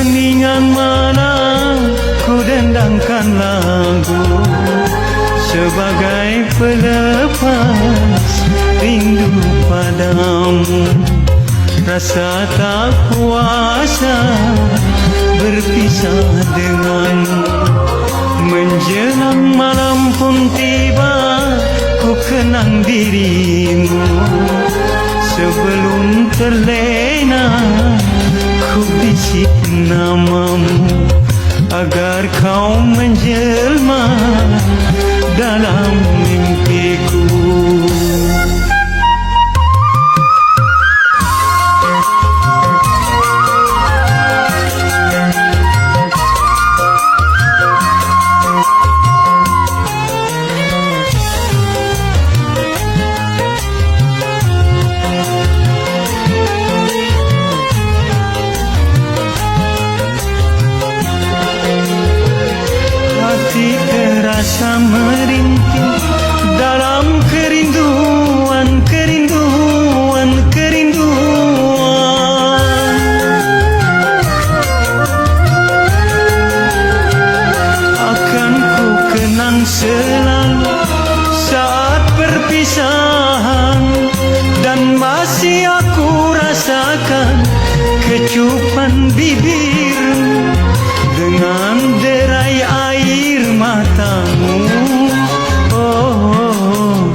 Keheningan mana ku dendangkan lagu sebagai pelepas rindu padamu. Rasa tak kuasa berpisah denganmu. Menjelang malam pun tiba, ku kenang dirimu. Sebelum terlena, ku bisik namamu agar kau menjelma dalam mimpiku. Terasa merintih dalam kerinduan, kerinduan, kerinduan. Akan ku kenang selalu saat perpisahan, dan masih aku rasakan kecupan bibirmu dengan derai air matamu. Oh,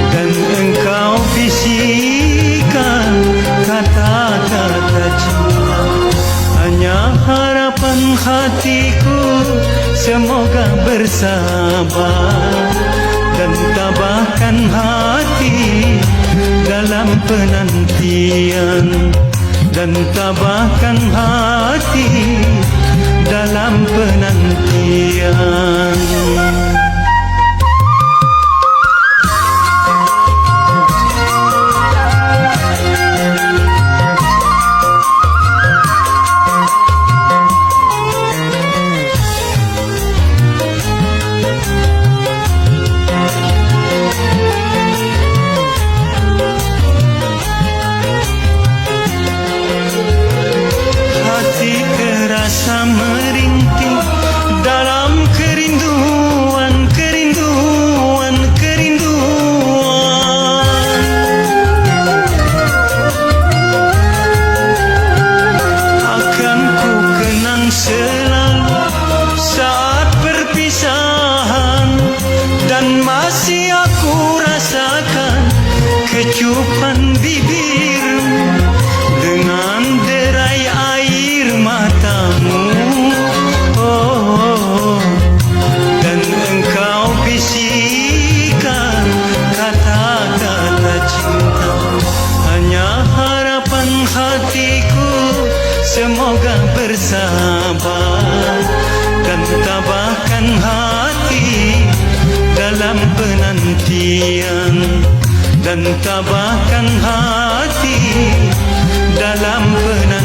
dan engkau bisikan kata-kata cinta. Hanya harapan hatiku semoga bersabar dan tabahkan hati dalam penantian, dan tabahkan hati dalam penantian. Hati terasa merintih dalam kerinduan, kerinduan, kerinduan. Akan ku kenang selalu saat perpisahan, dan masih aku rasakan kecupan bibirmu dengan derai air matamu. Oh, dan engkau bisikan kata-kata cinta. Hanya harapan hatiku semoga bersabar dan tabahkan hati dalam penantian, dan tabahkan hati dalam penantian.